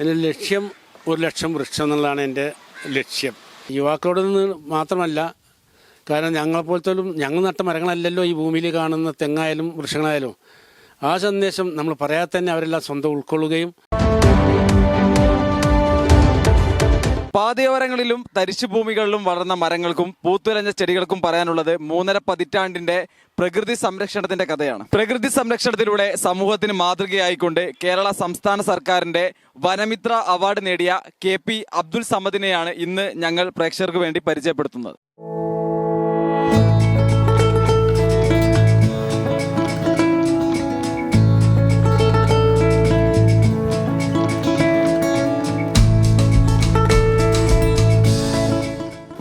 എൻ്റെ ലക്ഷ്യം 1,00,000 വൃക്ഷം എന്നുള്ളതാണ് എൻ്റെ ലക്ഷ്യം. യുവാക്കളോട് നിന്ന് മാത്രമല്ല, കാരണം ഞങ്ങളെപ്പോലത്തോലും ഞങ്ങൾ നട്ട മരങ്ങളല്ലല്ലോ ഈ ഭൂമിയിൽ കാണുന്ന തെങ്ങായാലും വൃക്ഷങ്ങളായാലും. ആ സന്ദേശം നമ്മൾ പറയാതെ തന്നെ അവരെല്ലാം സ്വന്തം ഉൾക്കൊള്ളുകയും പാതയോരങ്ങളിലും തരിശുഭൂമികളിലും വളർന്ന മരങ്ങൾക്കും പൂത്തുലഞ്ഞ ചെടികൾക്കും പറയാനുള്ളത് 3.5 പതിറ്റാണ്ടിന്റെ പ്രകൃതി സംരക്ഷണത്തിന്റെ കഥയാണ്. പ്രകൃതി സംരക്ഷണത്തിലൂടെ സമൂഹത്തിന് മാതൃകയായിക്കൊണ്ട് കേരള സംസ്ഥാന സർക്കാരിന്റെ വനമിത്ര അവാർഡ് നേടിയ KP അബ്ദുൽ സമദിനെയാണ് ഇന്ന് ഞങ്ങൾ പ്രേക്ഷകർക്ക് വേണ്ടി പരിചയപ്പെടുത്തുന്നത്.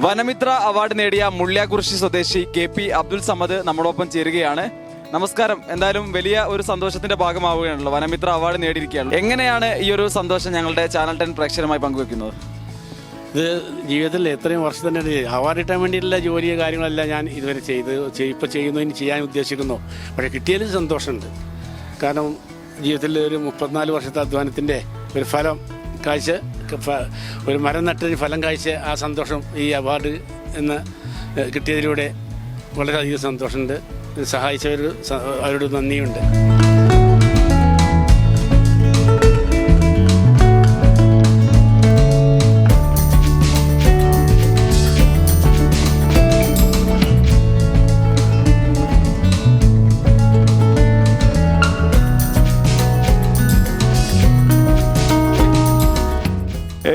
വനമിത്ര അവാർഡ് നേടിയ മുള്ള്യാകുറിശി സ്വദേശി KP അബ്ദുൽ സമദ് നമ്മളോടൊപ്പം ചേരുകയാണ്. നമസ്കാരം. എന്തായാലും വലിയ ഒരു സന്തോഷത്തിന്റെ ഭാഗമാവുകയാണല്ലോ, വനമിത്ര അവാർഡ് നേടിയിരിക്കുകയാണ്. എങ്ങനെയാണ് ഈ ഒരു സന്തോഷം ഞങ്ങളുടെ ചാനൽ 10 പ്രേക്ഷകരുമായി പങ്കുവെക്കുന്നത്? ഇത് ജീവിതത്തിൽ എത്രയും വർഷം തന്നെ അവാർഡ് കിട്ടാൻ വേണ്ടിയിട്ടുള്ള ജോലിയോ കാര്യങ്ങളെല്ലാം ഞാൻ ഇതുവരെ ഇപ്പോൾ ചെയ്യുന്നതിന് ചെയ്യാൻ ഉദ്ദേശിക്കുന്നു. പക്ഷേ കിട്ടിയതിൽ സന്തോഷമുണ്ട്. കാരണം ജീവിതത്തിൽ ഒരു 34 വർഷത്തെ അധ്വാനത്തിൻ്റെ ഒരു ഫലം കാഴ്ച, ഒരു മരം നട്ടതിന് ഫലം കാഴ്ച ആ സന്തോഷം ഈ അവാർഡ് എന്ന് കിട്ടിയതിലൂടെ വളരെയധികം സന്തോഷമുണ്ട്. സഹായിച്ചവർ അവരോട് നന്ദിയുണ്ട്.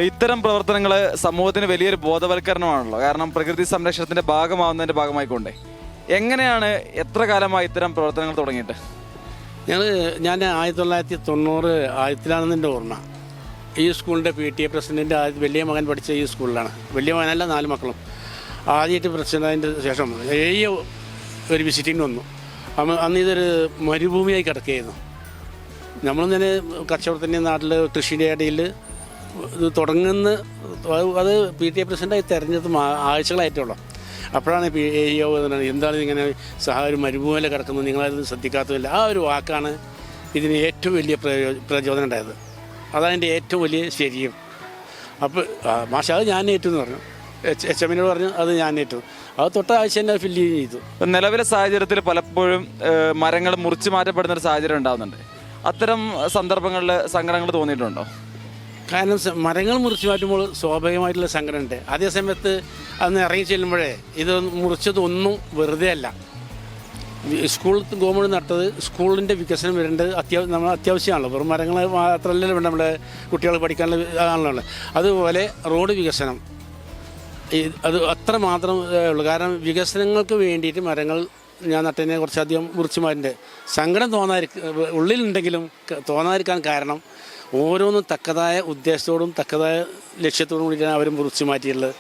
ഇത്തരം പ്രവർത്തനങ്ങൾ സമൂഹത്തിന് വലിയൊരു ബോധവൽക്കരണമാണല്ലോ. കാരണം പ്രകൃതി സംരക്ഷണത്തിന്റെ ഭാഗമാവുന്നതിന്റെ ഭാഗമായിക്കൊണ്ടേ എങ്ങനെയാണ്, എത്ര കാലമായി ഇത്തരം പ്രവർത്തനങ്ങൾ തുടങ്ങിയിട്ട്? ഞാൻ 1990 ആദ്യത്തിലാണെന്ന് എൻ്റെ ഓർമ്മ. ഈ സ്കൂളിൻ്റെ PTA പ്രസിഡൻറ്റ് വലിയ മകൻ പഠിച്ച ഈ സ്കൂളിലാണ്. വലിയ മകനല്ല, 4 മക്കളും. ആദ്യമായിട്ട് പ്രസിഡൻ്റിൻ്റെ ശേഷം ഒരു വിസിറ്റിംഗ് വന്നു. അന്ന് ഇതൊരു മരുഭൂമിയായി കിടക്കുകയായിരുന്നു. നമ്മളും തന്നെ കച്ചവടത്തിൻ്റെ നാട്ടിൽ കൃഷിയുടെ ഇടയിൽ ഇത് തുടങ്ങുന്ന അത് PTA പ്രസിഡൻ്റായി തിരഞ്ഞെടുത്ത് ആഴ്ചകളായിട്ടുള്ളൂ. അപ്പോഴാണ് AEO എന്താണ് ഇങ്ങനെ ഒരു മരുഭൂമിയിൽ കിടക്കുന്നത്, നിങ്ങളത് ശ്രദ്ധിക്കാത്തതില്ല. ആ ഒരു വാക്കാണ് ഇതിന് ഏറ്റവും വലിയ പ്രചോദനം ഉണ്ടായത്. അതാണ് എൻ്റെ ഏറ്റവും വലിയ ശരിയും. അപ്പോൾ മാഷ അത് ഞാൻ ഏറ്റു എന്ന് പറഞ്ഞു. HM പറഞ്ഞു അത് ഞാൻ ഏറ്റു. അത് തൊട്ട ആഴ്ച തന്നെ ഫില്ല് ചെയ്തു. നിലവിലെ സാഹചര്യത്തിൽ പലപ്പോഴും മരങ്ങൾ മുറിച്ചു മാറ്റപ്പെടുന്ന ഒരു സാഹചര്യം ഉണ്ടാകുന്നുണ്ട്. അത്തരം സന്ദർഭങ്ങളിൽ സങ്കടങ്ങൾ തോന്നിയിട്ടുണ്ടോ? കാരണം മരങ്ങൾ മുറിച്ച് മാറ്റുമ്പോൾ സ്വാഭാവികമായിട്ടുള്ള സങ്കടമുണ്ട്. അതേസമയത്ത് അന്ന് ഇറങ്ങി ചെല്ലുമ്പോഴേ ഇത് മുറിച്ചതൊന്നും വെറുതെ അല്ല. സ്കൂൾ ഗവൺമെൻറ് നട്ടത് സ്കൂളിൻ്റെ വികസനം വരേണ്ടത് നമ്മൾ അത്യാവശ്യമാണല്ലോ. വെറും മരങ്ങൾ മാത്രമല്ലല്ലോ വേണ്ട, നമ്മുടെ കുട്ടികൾ പഠിക്കാനുള്ള ആണല്ലോ. അതുപോലെ റോഡ് വികസനം അത് അത്ര മാത്രം ഉള്ളൂ. കാരണം വികസനങ്ങൾക്ക് വേണ്ടിയിട്ട് മരങ്ങൾ ഞാൻ നട്ടതിനെ കുറച്ചധികം മുറിച്ച് മാറ്റിൻ്റെ സങ്കടം ഉള്ളിലുണ്ടെങ്കിലും തോന്നാതിരിക്കാൻ കാരണം ഓരോന്നും തക്കതായ ഉദ്ദേശത്തോടും തക്കതായ ലക്ഷ്യത്തോടും കൂടിയിട്ടാണ് അവർ മുറിച്ച് മാറ്റിയിട്ടുള്ളത്.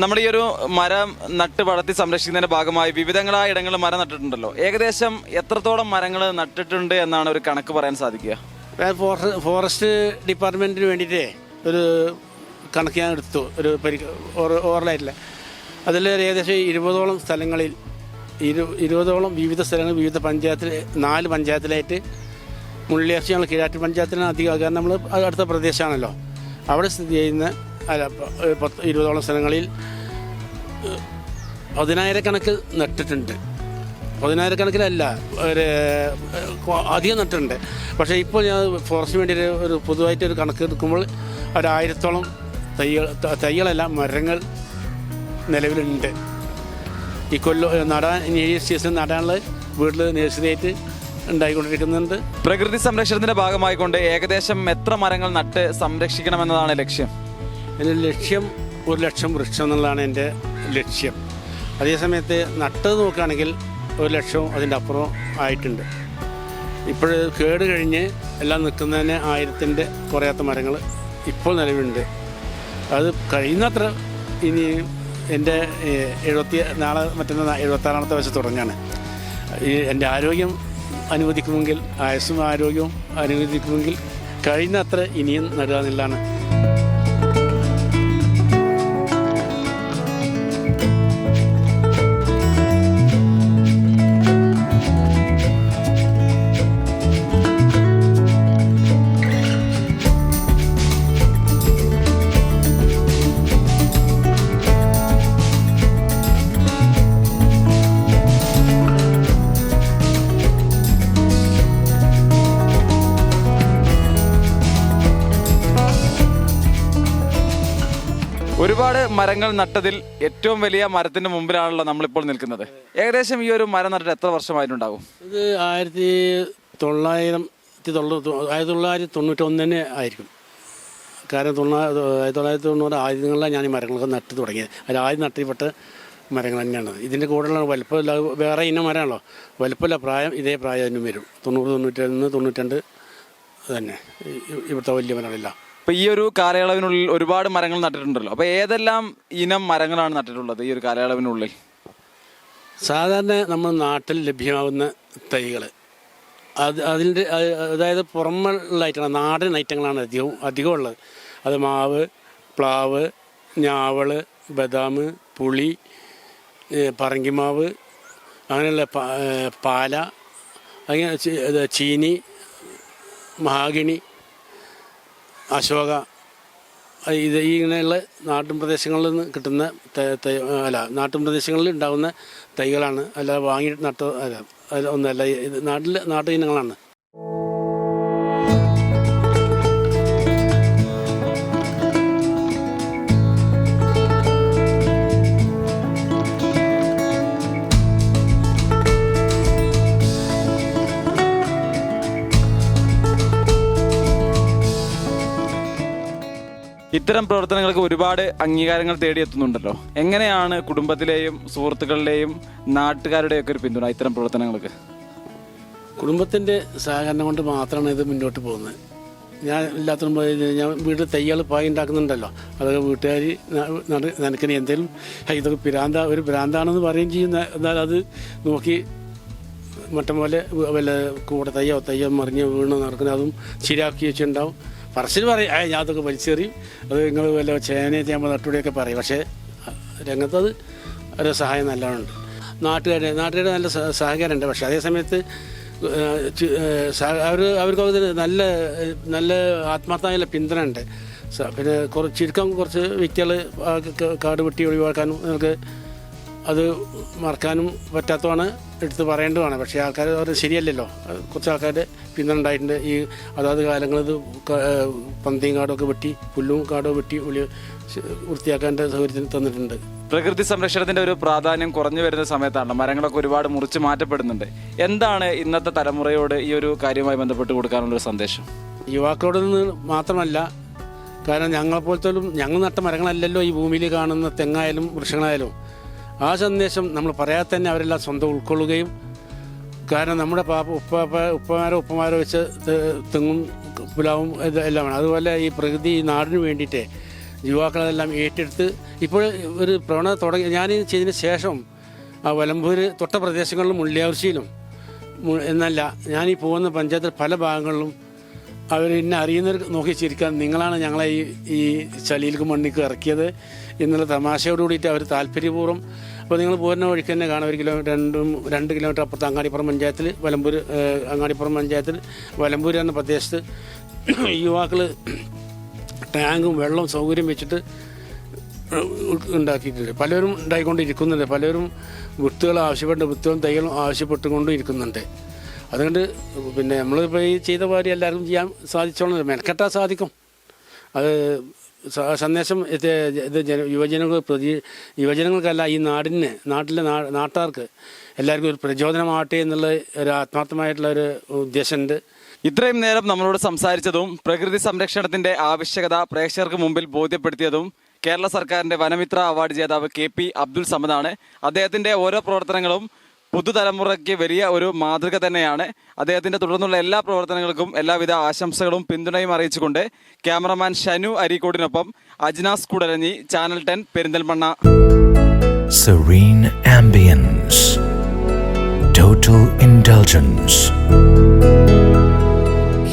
നമ്മുടെ ഈ ഒരു മരം നട്ട് വളർത്തി സംരക്ഷിക്കുന്നതിന്റെ ഭാഗമായി വിവിധങ്ങളായ ഇടങ്ങളിൽ മരം നട്ടിട്ടുണ്ടല്ലോ. ഏകദേശം എത്രത്തോളം മരങ്ങൾ നട്ടിട്ടുണ്ട് എന്നാണ് ഒരു കണക്ക് പറയാൻ സാധിക്കുക? ഫോറസ്റ്റ് ഡിപ്പാർട്ട്മെൻറ്റിന് വേണ്ടിയിട്ടേ ഒരു കണക്ക് ഞാൻ എടുത്തു, ഒരു ഓറലായിട്ടില്ല. അതിൽ ഏകദേശം 20ഓളം സ്ഥലങ്ങളിൽ 20ഓളം വിവിധ സ്ഥലങ്ങൾ, വിവിധ പഞ്ചായത്തിൽ 4 പഞ്ചായത്തിലായിട്ട് മുള്ള്യാകുറിശി ഞങ്ങൾ കീഴാറ്റൂർ പഞ്ചായത്തിനാണ് അധികം, കാരണം നമ്മൾ അടുത്ത പ്രദേശമാണല്ലോ. അവിടെ സ്ഥിതി ചെയ്യുന്ന 20ഓളം സ്ഥലങ്ങളിൽ 10,000 നട്ടിട്ടുണ്ട്. 10,000 ഒരു അധികം നട്ടിട്ടുണ്ട്. പക്ഷേ ഇപ്പോൾ ഞാൻ ഫോറസ്റ്റിന് വേണ്ടി ഒരു പൊതുവായിട്ടൊരു കണക്ക് എടുക്കുമ്പോൾ 1,000ഓളം തൈകളല്ല മരങ്ങൾ നിലവിലുണ്ട്. ഈ സീസൺ നടാനുള്ള വീട്ടിൽ നഴ്സറിയായിട്ട് ഉണ്ടായിക്കൊണ്ടിരിക്കുന്നുണ്ട്. പ്രകൃതി സംരക്ഷണത്തിന്റെ ഭാഗമായിക്കൊണ്ട് ഏകദേശം എത്ര മരങ്ങൾ നട്ട് സംരക്ഷിക്കണമെന്നതാണ് ലക്ഷ്യം? എൻ്റെ ലക്ഷ്യം 1,00,000 വൃക്ഷം എന്നുള്ളതാണ് എൻ്റെ ലക്ഷ്യം. അതേസമയത്ത് നട്ടത് നോക്കുകയാണെങ്കിൽ 1,00,000 അതിൻ്റെ അപ്പുറം ആയിട്ടുണ്ട്. ഇപ്പോൾ കേട് കഴിഞ്ഞ് എല്ലാം നിൽക്കുന്നതിന് 1000ൻ്റെ കുറയാത്ത മരങ്ങൾ ഇപ്പോൾ നിലവിലുണ്ട്. അത് കഴിയുന്നത്ര ഇനി എൻ്റെ നാളെ മറ്റന്നാൾ 76ാമത്തെ വയസ്സ് തുടങ്ങുകയാണ്. എൻ്റെ ആരോഗ്യം അനുവദിക്കുമെങ്കിൽ, ആയുസ്സും ആരോഗ്യവും അനുവദിക്കുമെങ്കിൽ കഴിയുന്നത്ര ഇനിയും നടുക എന്നുള്ളതാണ്. ഒരുപാട് മരങ്ങൾ നട്ടതിൽ ഏറ്റവും വലിയ മരത്തിന്റെ മുമ്പിലാണല്ലോ നമ്മളിപ്പോൾ നിൽക്കുന്നത്. ഏകദേശം ഈ ഒരു മരം നട്ടിട്ട് എത്ര വർഷമായിട്ടുണ്ടാകും? ഇത് 1991 ആയിരിക്കും. കാരണം 1990 ആദ്യങ്ങളിലാണ് ഞാൻ ഈ മരങ്ങളൊക്കെ നട്ട് തുടങ്ങിയത്. അതിൽ ആദ്യം നട്ടിൽപ്പെട്ട മരങ്ങൾ തന്നെയാണ്. ഇതിൻ്റെ കൂടെയുള്ള വലുപ്പമില്ല, വേറെ ഇനം മരമാണല്ലോ, വലുപ്പമില്ല, പ്രായം ഇതേ പ്രായം അതിനും വരും. 90, 91, 92 തന്നെ ഇവിടുത്തെ വലിയ മരങ്ങളില്ല. ഇപ്പൊ ഈ ഒരു കാലയളവിനുള്ളിൽ ഒരുപാട് മരങ്ങൾ നട്ടിട്ടുണ്ടല്ലോ. അപ്പൊ ഏതെല്ലാം ഇനം മരങ്ങളാണ് നട്ടിട്ടുള്ളത് ഈ ഒരു കാലയളവിനുള്ളിൽ? സാധാരണ നമ്മൾ നാട്ടിൽ ലഭ്യമാകുന്ന തൈകൾ, അതിൻ്റെ അതായത് പുറമുള്ള ഐറ്റങ്ങളാണ്, നാടൻ ഐറ്റങ്ങളാണ് അധികം ഉള്ളത്. അത് മാവ്, പ്ലാവ്, ഞാവൾ, ബദാം, പുളി, പറങ്കിമാവ്, അങ്ങനെയുള്ള പാല, അങ്ങനെ ചീനി, മഹാഗണി, അശോക, ഇങ്ങനെയുള്ള നാട്ടിൻ പ്രദേശങ്ങളിൽ നിന്ന് കിട്ടുന്ന നാട്ടിൻ പ്രദേശങ്ങളിൽ ഉണ്ടാകുന്ന തൈകളാണ്. അല്ലാതെ വാങ്ങി ഒന്നല്ല, ഇത് നാട്ടു ഇനങ്ങളാണ്. ഇത്തരം പ്രവർത്തനങ്ങൾക്ക് ഒരുപാട് അംഗീകാരങ്ങൾ തേടിയെത്തുന്നുണ്ടല്ലോ. എങ്ങനെയാണ് കുടുംബത്തിലെയും സുഹൃത്തുക്കളുടെയും നാട്ടുകാരുടെയും ഒക്കെ ഒരു പിന്തുണ ഇത്തരം പ്രവർത്തനങ്ങൾക്ക്? കുടുംബത്തിൻ്റെ സഹകരണം കൊണ്ട് മാത്രമാണ് ഇത് മുന്നോട്ട് പോകുന്നത്. ഞാൻ എല്ലാത്തിനും ഞാൻ വീട്ടിൽ തൈകൾ പായി ഉണ്ടാക്കുന്നുണ്ടല്ലോ, അതൊക്കെ വീട്ടുകാർ നനക്കിന് എന്തെങ്കിലും ഇതൊക്കെ ഒരു ഭ്രാന്താണെന്ന് പറയുകയും ചെയ്യുന്ന, എന്നാൽ അത് നോക്കി മറ്റം പോലെ വല്ല കൂടെ തയ്യോ മറിഞ്ഞ് വീണ് നടക്കുന്നത് അതും ശരിയാക്കി വെച്ചിട്ടുണ്ടാവും. പറശ്ശിൽ പറയും ഞാൻ അതൊക്കെ വലിച്ചെറിയും, അത് നിങ്ങൾ വല്ല ചേമ്പ് നട്ടുകൂടിയൊക്കെ പറയും. പക്ഷേ രംഗത്തത് ഒരു സഹായം നല്ലതാണുണ്ട്. നാട്ടുകാരുടെ നല്ല സഹകാരമുണ്ട്. പക്ഷേ അതേ സമയത്ത് അവർക്ക് നല്ല ആത്മാർത്ഥമായ പിന്തുണ ഉണ്ട്. പിന്നെ കുറച്ച് വ്യക്തികൾ കാട് വെട്ടി ഒഴിവാക്കാനും നമുക്ക് അത് മറക്കാനും പറ്റാത്തതാണ്, എടുത്ത് പറയേണ്ടതാണ്. പക്ഷേ ആൾക്കാർ അവർ ശരിയല്ലല്ലോ. കുറച്ച് ആൾക്കാരുടെ പിന്തുണ ഉണ്ടായിട്ടുണ്ട്. ഈ അതാത് കാലങ്ങളിൽ പന്തിയും കാടൊക്കെ വെട്ടി, പുല്ലും കാടോ വെട്ടി വൃത്തിയാക്കാൻ സൗകര്യത്തിന് തന്നിട്ടുണ്ട്. പ്രകൃതി സംരക്ഷണത്തിന്റെ ഒരു പ്രാധാന്യം കുറഞ്ഞു വരുന്ന സമയത്താണ് മരങ്ങളൊക്കെ ഒരുപാട് മുറിച്ച് മാറ്റപ്പെടുന്നുണ്ട്. എന്താണ് ഇന്നത്തെ തലമുറയോട് ഈ ഒരു കാര്യവുമായി ബന്ധപ്പെട്ട് കൊടുക്കാനുള്ളൊരു സന്ദേശം? യുവാക്കളോട് നിന്ന് മാത്രമല്ല, കാരണം ഞങ്ങൾ നട്ട മരങ്ങളല്ലല്ലോ ഈ ഭൂമിയിൽ കാണുന്ന തെങ്ങായാലും വൃക്ഷങ്ങളായാലും. ആ സന്ദേശം നമ്മൾ പറയാതെ തന്നെ അവരെല്ലാം സ്വന്തം ഉൾക്കൊള്ളുകയും, കാരണം നമ്മുടെ ഉപ്പമാരോ വെച്ച് തെങ്ങും പുലാവും എല്ലാമാണ്. അതുപോലെ ഈ പ്രകൃതി ഈ നാടിന് വേണ്ടിയിട്ട് യുവാക്കളെല്ലാം ഏറ്റെടുത്ത് ഇപ്പോൾ ഒരു പ്രവണത തുടങ്ങി. ഞാൻ ചെയ്തതിന് ശേഷം ആ വലമ്പൂർ തൊട്ട പ്രദേശങ്ങളിലും മുള്ളിയാർച്ചിയിലും എന്നല്ല, ഞാനീ പോകുന്ന പഞ്ചായത്തിൽ പല ഭാഗങ്ങളിലും അവരെന്നെ അറിയുന്നവർ നോക്കി ചിരിക്കാൻ, നിങ്ങളാണ് ഞങ്ങളെ ഈ ചളിയിലേക്ക് മണ്ണിക്ക് ഇറക്കിയത് എന്നുള്ള തമാശയോട് കൂടിയിട്ട് അവർ താല്പര്യപൂർവ്വം. അപ്പോൾ നിങ്ങൾ പോകുന്ന വഴിക്ക് തന്നെ കാണാം, 2 കിലോമീറ്റർ അപ്പുറത്ത് അങ്ങാടിപ്പുറം പഞ്ചായത്തിൽ അങ്ങാടിപ്പുറം പഞ്ചായത്തിൽ വലമ്പൂർ എന്ന പ്രദേശത്ത് യുവാക്കൾ ടാങ്കും വെള്ളവും സൗകര്യം വെച്ചിട്ട് ഉണ്ടാക്കിയിട്ടുണ്ട്. പലരും ഉണ്ടായിക്കൊണ്ടിരിക്കുന്നുണ്ട്. പലരും വിത്തുകളും തൈകളും ആവശ്യപ്പെട്ടുകൊണ്ടും ഇരിക്കുന്നുണ്ട്. അതുകൊണ്ട് പിന്നെ നമ്മളിപ്പോൾ ഈ ചെയ്ത കാര്യം എല്ലാവർക്കും ചെയ്യാൻ സാധിച്ചോളൂ, മെനക്കെട്ടാൽ സാധിക്കും. അത് സന്ദേശം ഇത് യുവജനങ്ങൾക്കല്ല, ഈ നാട്ടിലെ നാട്ടുകാർക്ക് എല്ലാവർക്കും ഒരു പ്രചോദനമാകട്ടെ എന്നുള്ള ഒരു ആത്മാർത്ഥമായിട്ടുള്ള ഒരു ഉദ്ദേശമുണ്ട്. ഇത്രയും നേരം നമ്മളോട് സംസാരിച്ചതും പ്രകൃതി സംരക്ഷണത്തിന്റെ ആവശ്യകത പ്രേക്ഷകർക്ക് മുമ്പിൽ ബോധ്യപ്പെടുത്തിയതും കേരള സർക്കാരിന്റെ വനമിത്ര അവാർഡ് ജേതാവ് KP അബ്ദുൽ സമദാണ്. അദ്ദേഹത്തിന്റെ ഓരോ പ്രവർത്തനങ്ങളും പുതുതലമുറയ്ക്ക് വലിയ ഒരു മാതൃക തന്നെയാണ്. അദ്ദേഹത്തിന്റെ തുടർന്നുള്ള എല്ലാ പ്രവർത്തനങ്ങൾക്കും എല്ലാവിധ ആശംസകളും പിന്തുണയും അറിയിച്ചുകൊണ്ട് ക്യാമറമാൻ ഷനു അരീക്കോടിനൊപ്പം Ajnas Kudalanji, channel 10, Perinthalmanna. Serene ambience, total total indulgence.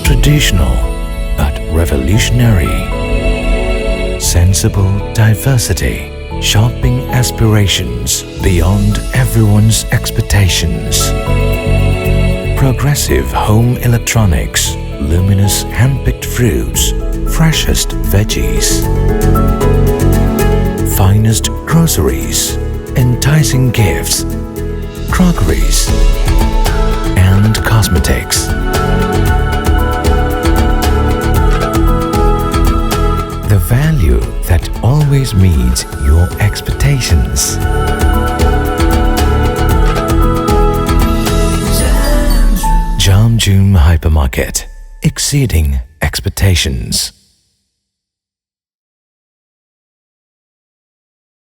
Traditional but revolutionary. Sensible diversity. Shopping aspirations beyond everyone's expectations. Progressive home electronics. Luminous hand-picked fruits. Freshest veggies. Finest groceries. Enticing gifts. Crockeries. And cosmetics. The value that always meets your expectations. Jamjoom Hypermarket, exceeding expectations.